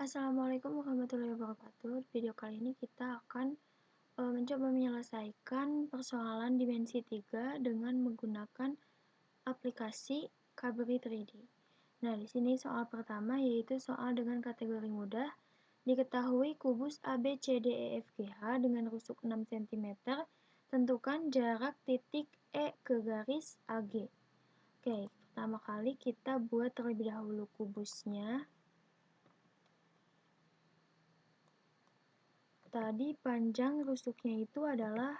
Assalamualaikum warahmatullahi wabarakatuh. Di video kali ini kita akan mencoba menyelesaikan persoalan dimensi 3 dengan menggunakan aplikasi Cabri 3D. Nah, di sini soal pertama yaitu soal dengan kategori mudah. Diketahui kubus ABCDEFGH dengan rusuk 6 cm. Tentukan jarak titik E ke garis AG. Oke, pertama kali kita buat terlebih dahulu kubusnya. Tadi panjang rusuknya itu adalah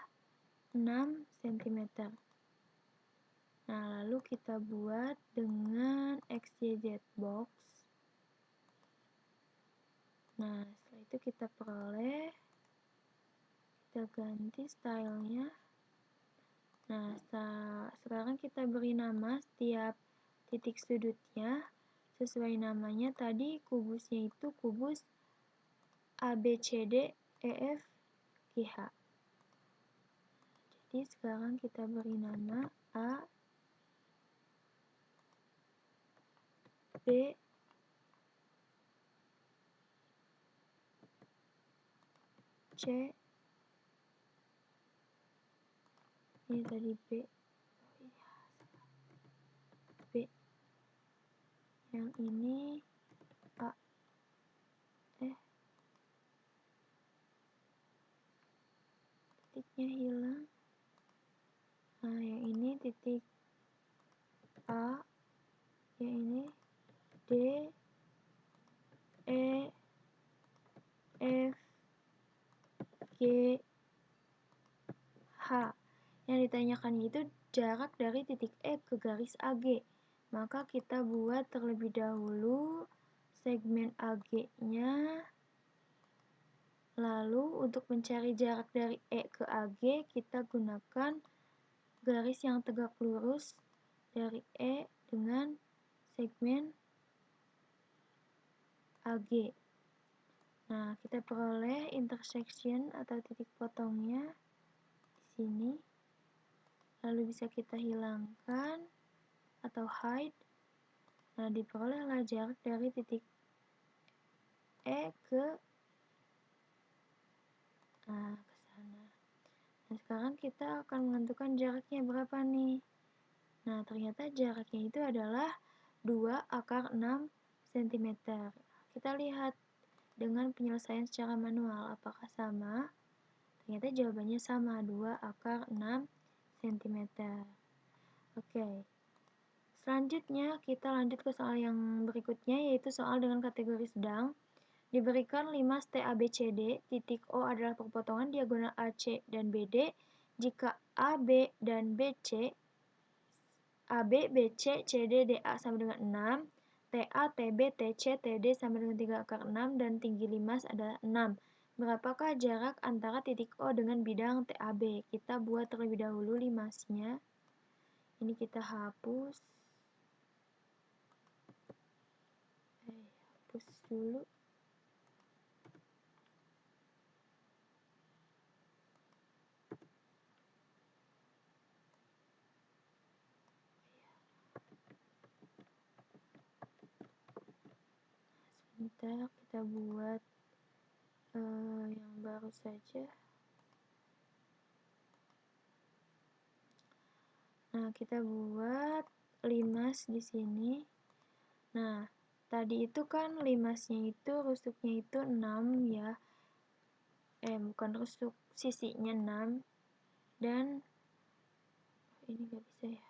6 cm. Nah, lalu kita buat dengan XYZ box. Nah, setelah itu kita peroleh, kita ganti stylenya. Nah, sekarang kita beri nama setiap titik sudutnya sesuai namanya. Tadi kubusnya itu kubus ABCDEFGH. Jadi sekarang kita beri nama A, B, C, ini tadi B, B, yang ini A, titiknya hilang. Nah, yang ini titik A, yang ini D, E, F, G, H. Yang ditanyakan itu jarak dari titik E ke garis AG. Maka kita buat terlebih dahulu segmen AG-nya. Lalu untuk mencari jarak dari E ke AG, kita gunakan garis yang tegak lurus dari E dengan segmen AG. Nah, kita peroleh intersection atau titik potongnya di sini. Lalu bisa kita hilangkan atau hide. Nah, diperolehlah jarak dari titik E ke sana. Nah, sekarang kita akan menentukan jaraknya berapa nih. Nah, ternyata jaraknya itu adalah 2/6 cm. Kita lihat dengan penyelesaian secara manual apakah sama. Ternyata jawabannya sama, 2/6 cm. Oke. Selanjutnya kita lanjut ke soal yang berikutnya, yaitu soal dengan kategori sedang. Diberikan 5 TABCD, titik O adalah perpotongan diagonal AC dan BD. Jika AB dan BC, AB, BC, CD, DA sama dengan 6, TA, TB, TC, TD sama dengan 3/6, dan tinggi limas adalah 6. Berapakah jarak antara titik O dengan bidang TAB? Kita buat terlebih dahulu limasnya. Ini kita hapus. Hapus dulu. Sebentar, kita buat yang baru saja. Nah, kita buat limas di sini. Nah, tadi itu kan limasnya itu rusuknya itu 6 ya. Bukan rusuk, sisinya 6. Dan ini gak bisa ya.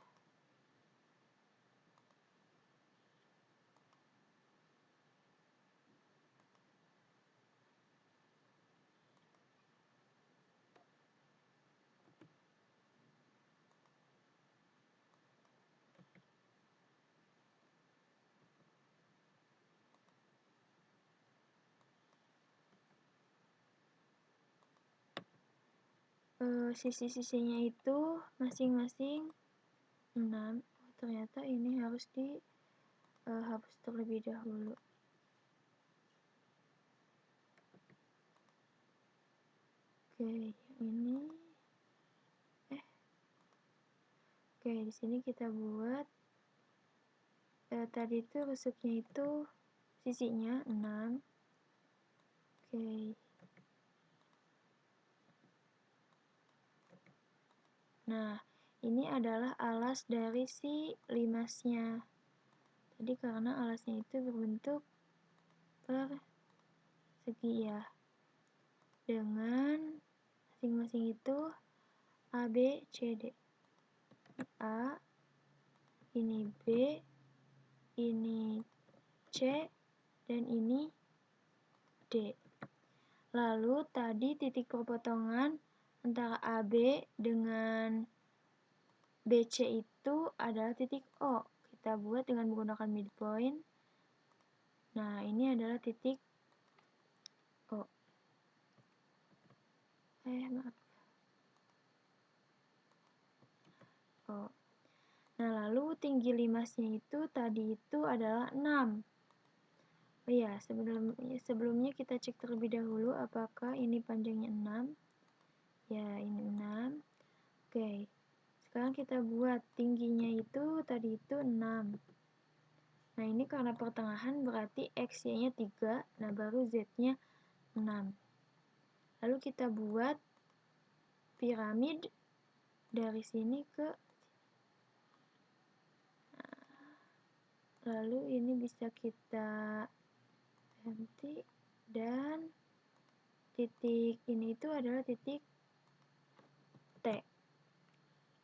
Sisi-sisinya itu masing-masing 6. Oh, ternyata ini harus dihapus terlebih dahulu. Oke, ini Oke, di sini kita buat tadi itu rusuknya itu sisinya 6. Oke. Nah, ini adalah alas dari si limasnya. Jadi karena alasnya itu berbentuk persegi ya. Dengan masing-masing itu A, B, C, D. A, ini B, ini C, dan ini D. Lalu tadi titik perpotongan antara AB dengan BC itu adalah titik O. Kita buat dengan menggunakan midpoint. Nah, ini adalah titik O. Maaf. O. Nah, lalu tinggi limasnya itu tadi itu adalah 6. Oh iya, sebelumnya kita cek terlebih dahulu apakah ini panjangnya 6. Ya, ini 6. Oke. Sekarang kita buat tingginya itu tadi itu 6. Nah, ini karena pertengahan berarti X-nya 3, nah baru Z-nya 6. Lalu kita buat piramid dari sini ke lalu ini bisa kita ganti dan titik ini itu adalah titik T.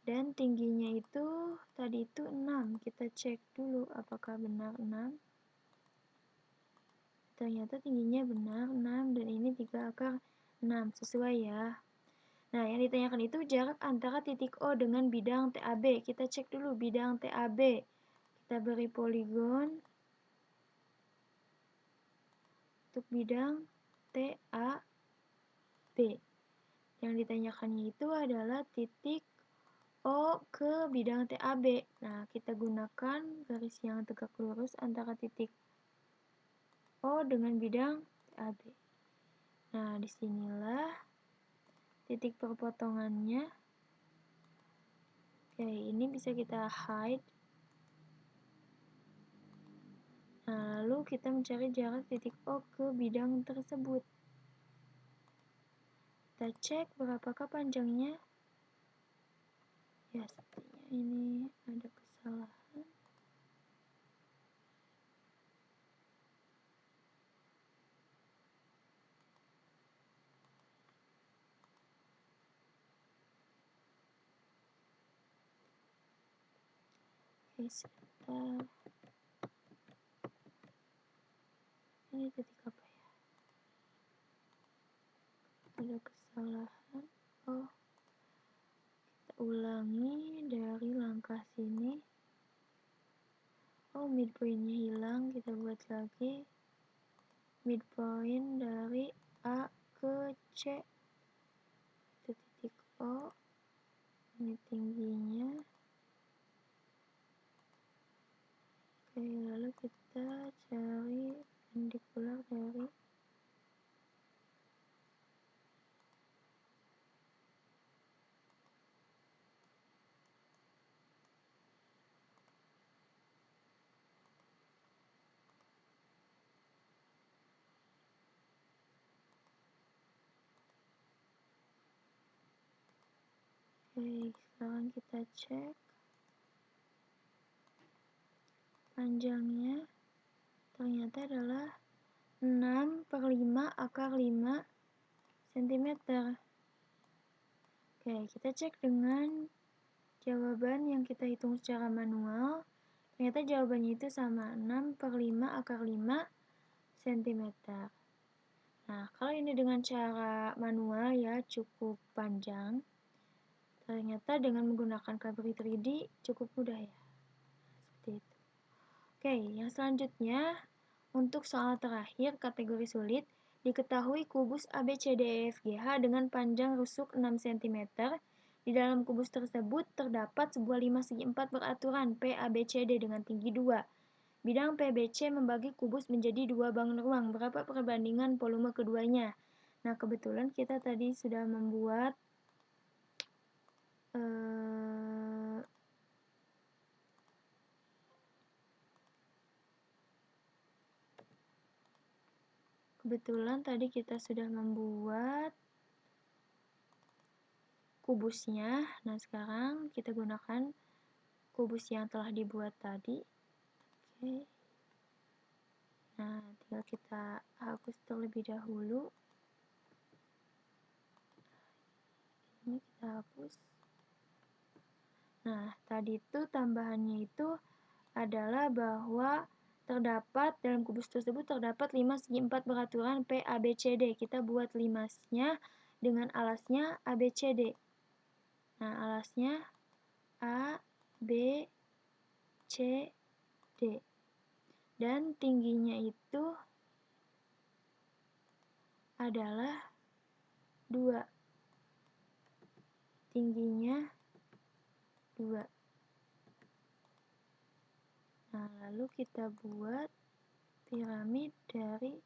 Dan tingginya itu tadi itu 6. Kita cek dulu apakah benar 6. Ternyata tingginya benar 6 dan ini 3 akar 6. Sesuai ya. Nah, yang ditanyakan itu jarak antara titik O dengan bidang TAB. Kita cek dulu bidang TAB. Kita beri poligon untuk bidang TAB. Yang ditanyakannya itu adalah titik O ke bidang TAB. Nah, kita gunakan garis yang tegak lurus antara titik O dengan bidang TAB. Nah, disinilah titik perpotongannya. Oke, ini bisa kita hide. Nah, lalu kita mencari jarak titik O ke bidang tersebut. Kita cek berapakah panjangnya. Ya, sepertinya ini ada kesalahan. Oke, sebentar. Ini titik apa ya? Ada kesalahan. Oh, kita ulangi dari langkah sini. Oh, midpointnya hilang. Kita buat lagi midpoint dari A ke C. Itu titik O. Ini tingginya. Oke, lalu kita cari perpendikular dari Oke, sekarang kita cek panjangnya ternyata adalah 6/5 akar 5 cm. Oke, kita cek dengan jawaban yang kita hitung secara manual. Ternyata jawabannya itu sama, 6/5 akar 5 cm. Nah, kalau ini dengan cara manual ya cukup panjang. Ternyata dengan menggunakan Cabri 3D cukup mudah ya. Seperti itu. Oke, yang selanjutnya untuk soal terakhir kategori sulit, diketahui kubus ABCDEFGH dengan panjang rusuk 6 cm. Di dalam kubus tersebut terdapat sebuah lima segi 4 beraturan PABCD dengan tinggi 2. Bidang PBC membagi kubus menjadi 2 bangun ruang. Berapa perbandingan volume keduanya? Nah, kebetulan kita tadi sudah membuat kebetulan tadi kita sudah membuat kubusnya. Nah, sekarang kita gunakan kubus yang telah dibuat tadi. Oke. Nah, tinggal kita hapus terlebih dahulu. Ini kita hapus. Nah, tadi itu tambahannya itu adalah bahwa terdapat dalam kubus tersebut terdapat 5 segi 4 beraturan P, A, B, C, D. Kita buat 5-nya dengan alasnya A, B, C, D. Nah, alasnya A, B, C, D. Dan tingginya itu adalah 2. Tingginya 2. Nah, lalu kita buat piramid dari.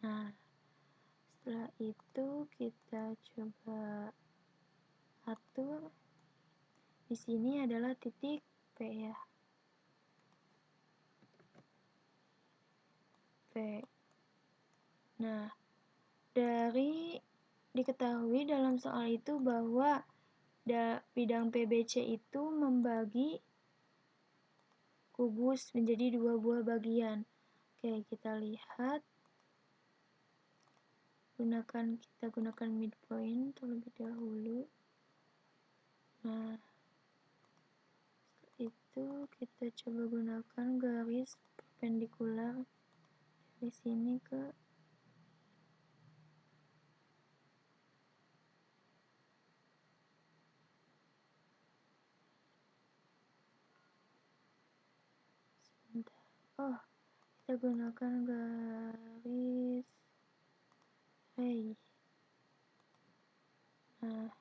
Nah, setelah itu kita coba atur. Di sini adalah titik P ya. P. Nah, dari diketahui dalam soal itu bahwa bidang PBC itu membagi kubus menjadi 2 buah bagian. Oke, kita lihat. Kita gunakan midpoint terlebih dahulu. Nah, itu kita coba gunakan garis perpendikular dari sini ke sebentar. Oh, kita gunakan garis ray. Nah,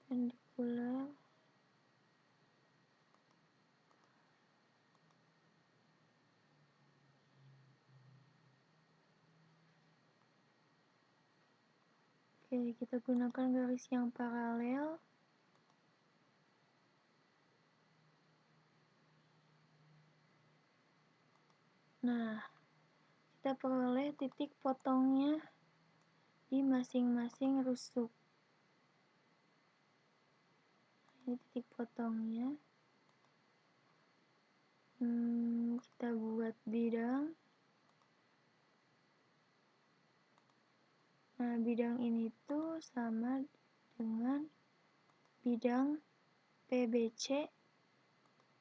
perpendikular. Oke, kita gunakan garis yang paralel. Nah, kita peroleh titik potongnya di masing-masing rusuk. Ini titik potongnya. Kita buat bidang. Nah, bidang ini tuh sama dengan bidang PBC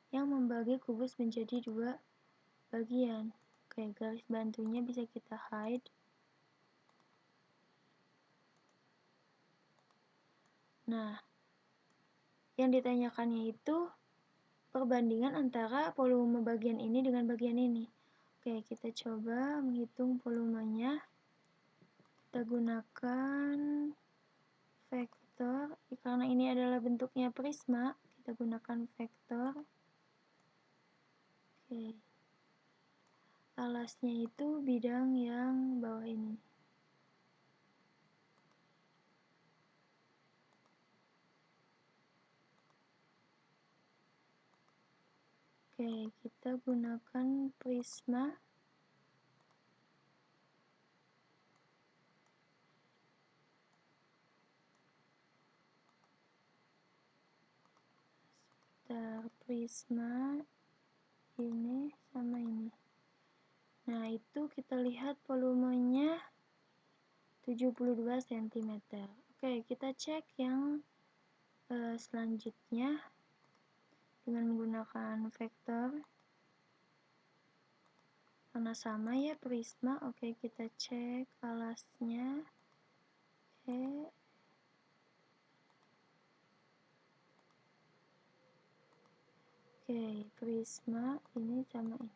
yang membagi kubus menjadi 2 bagian. Oke, garis bantunya bisa kita hide. Nah, yang ditanyakannya itu perbandingan antara volume bagian ini dengan bagian ini. Oke, kita coba menghitung volumenya. Kita gunakan vektor. Karena ini adalah bentuknya prisma, kita gunakan vektor. Oke. Alasnya itu bidang yang bawah ini. Oke, kita gunakan prisma. Prisma ini sama ini. Nah, itu kita lihat volumenya 72 cm. Oke, kita cek yang selanjutnya dengan menggunakan vektor. Karena sama ya prisma. Oke, kita cek alasnya. Oke. Oke, prisma ini sama ini.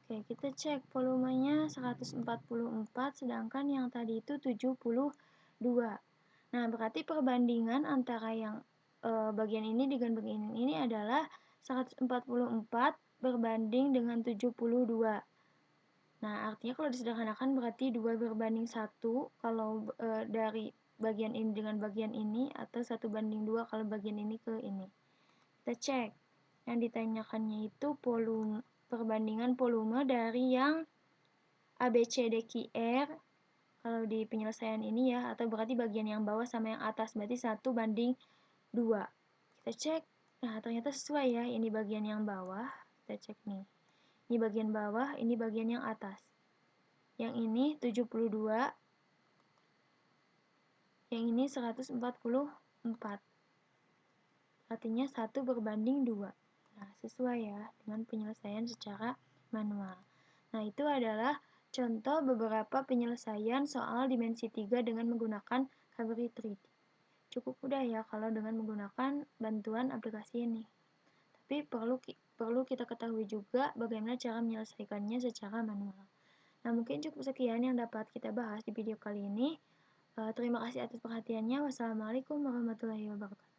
Oke, kita cek volumenya 144, sedangkan yang tadi itu 72. Nah, berarti perbandingan antara yang bagian ini dengan bagian ini adalah 144 berbanding dengan 72. Nah, artinya kalau disederhanakan berarti 2 berbanding 1 kalau dari bagian ini dengan bagian ini, atau 1 banding 2 kalau bagian ini ke ini. Kita cek. Yang ditanyakannya itu perbandingan volume dari yang ABCDQR kalau di penyelesaian ini ya, atau berarti bagian yang bawah sama yang atas, berarti 1:2. Kita cek, nah ternyata sesuai ya, ini bagian yang bawah, kita cek nih. Ini bagian bawah, ini bagian yang atas. Yang ini 72, yang ini 144. Artinya 1:2. Nah, sesuai ya dengan penyelesaian secara manual. Nah, itu adalah contoh beberapa penyelesaian soal dimensi 3 dengan menggunakan Cabri 3D. Cukup mudah ya kalau dengan menggunakan bantuan aplikasi ini. Tapi perlu kita ketahui juga bagaimana cara menyelesaikannya secara manual. Nah, mungkin cukup sekian yang dapat kita bahas di video kali ini. Terima kasih atas perhatiannya. Wassalamualaikum warahmatullahi wabarakatuh.